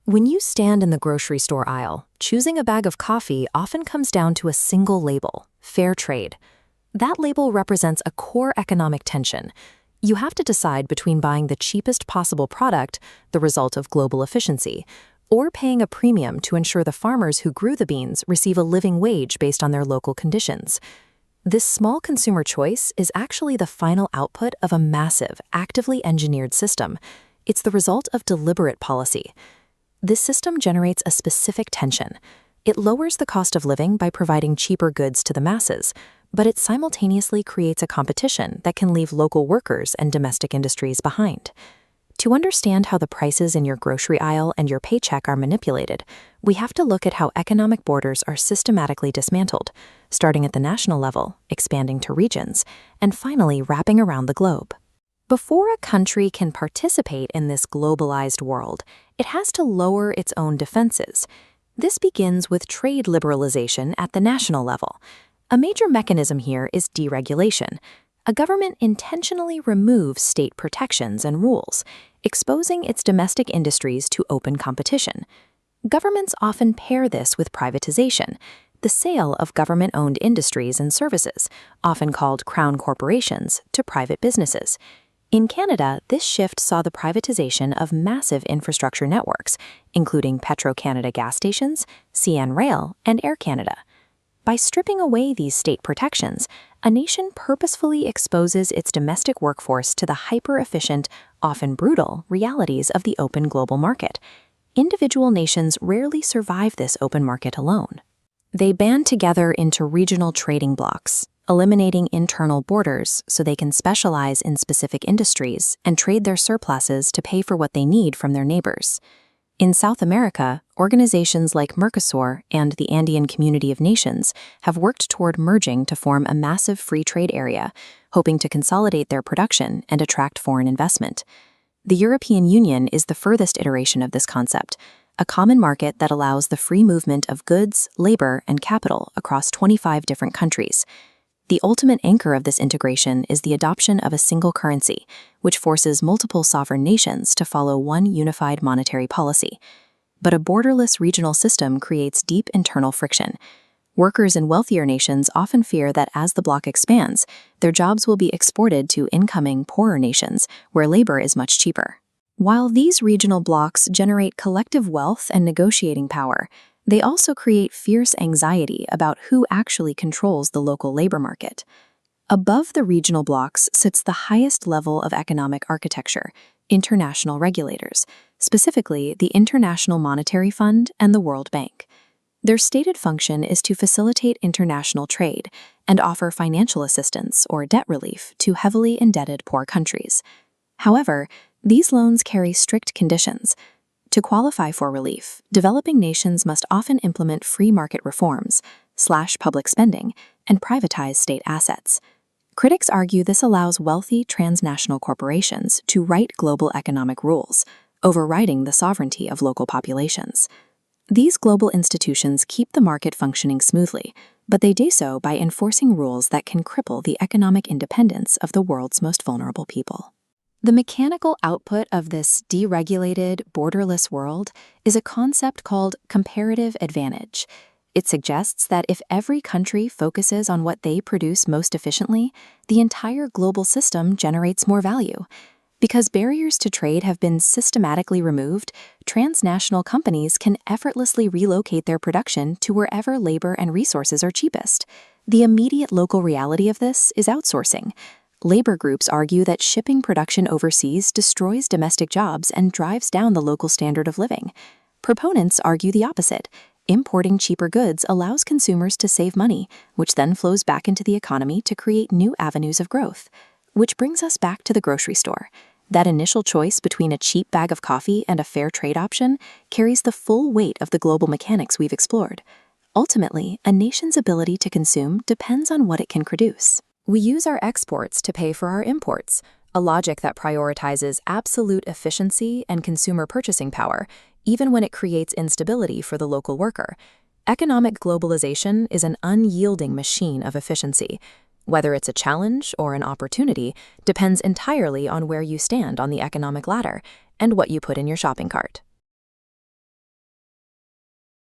When you stand in the grocery store aisle, choosing a bag of coffee often comes down to a single label: fair trade. That label represents a core economic tension. You have to decide between buying the cheapest possible product, the result of global efficiency, or paying a premium to ensure the farmers who grew the beans receive a living wage based on their local conditions. This small consumer choice is actually the final output of a massive, actively engineered system. It's the result of deliberate policy. This system generates a specific tension. It lowers the cost of living by providing cheaper goods to the masses, but it simultaneously creates a competition that can leave local workers and domestic industries behind. To understand how the prices in your grocery aisle and your paycheck are manipulated, we have to look at how economic borders are systematically dismantled, starting at the national level, expanding to regions, and finally wrapping around the globe. Before a country can participate in this globalized world, it has to lower its own defenses. This begins with trade liberalization at the national level. A major mechanism here is deregulation. A government intentionally removes state protections and rules, exposing its domestic industries to open competition. Governments often pair this with privatization, the sale of government-owned industries and services, often called crown corporations, to private businesses. In Canada, this shift saw the privatization of massive infrastructure networks, including Petro-Canada gas stations, CN Rail, and Air Canada. By stripping away these state protections, a nation purposefully exposes its domestic workforce to the hyper-efficient, often brutal, realities of the open global market. Individual nations rarely survive this open market alone. They band together into regional trading blocs, eliminating internal borders so they can specialize in specific industries and trade their surpluses to pay for what they need from their neighbors. In South America, organizations like Mercosur and the Andean Community of Nations have worked toward merging to form a massive free trade area, hoping to consolidate their production and attract foreign investment. The European Union is the furthest iteration of this concept, a common market that allows the free movement of goods, labor, and capital across 25 different countries. The ultimate anchor of this integration is the adoption of a single currency, which forces multiple sovereign nations to follow one unified monetary policy. But a borderless regional system creates deep internal friction. Workers in wealthier nations often fear that as the bloc expands, their jobs will be exported to incoming, poorer nations, where labor is much cheaper. While these regional blocs generate collective wealth and negotiating power, they also create fierce anxiety about who actually controls the local labor market. Above the regional blocs sits the highest level of economic architecture: international regulators, specifically the International Monetary Fund and the World Bank. Their stated function is to facilitate international trade and offer financial assistance or debt relief to heavily indebted poor countries. However, these loans carry strict conditions. To qualify for relief, developing nations must often implement free market reforms, slash public spending, and privatize state assets. Critics argue this allows wealthy transnational corporations to write global economic rules, overriding the sovereignty of local populations. These global institutions keep the market functioning smoothly, but they do so by enforcing rules that can cripple the economic independence of the world's most vulnerable people. The mechanical output of this deregulated, borderless world is a concept called comparative advantage. It suggests that if every country focuses on what they produce most efficiently, the entire global system generates more value. Because barriers to trade have been systematically removed, transnational companies can effortlessly relocate their production to wherever labor and resources are cheapest. The immediate local reality of this is outsourcing. Labor groups argue that shipping production overseas destroys domestic jobs and drives down the local standard of living. Proponents argue the opposite. Importing cheaper goods allows consumers to save money, which then flows back into the economy to create new avenues of growth. Which brings us back to the grocery store. That initial choice between a cheap bag of coffee and a fair trade option carries the full weight of the global mechanics we've explored. Ultimately, a nation's ability to consume depends on what it can produce. We use our exports to pay for our imports, a logic that prioritizes absolute efficiency and consumer purchasing power, even when it creates instability for the local worker. Economic globalization is an unyielding machine of efficiency. Whether it's a challenge or an opportunity depends entirely on where you stand on the economic ladder and what you put in your shopping cart.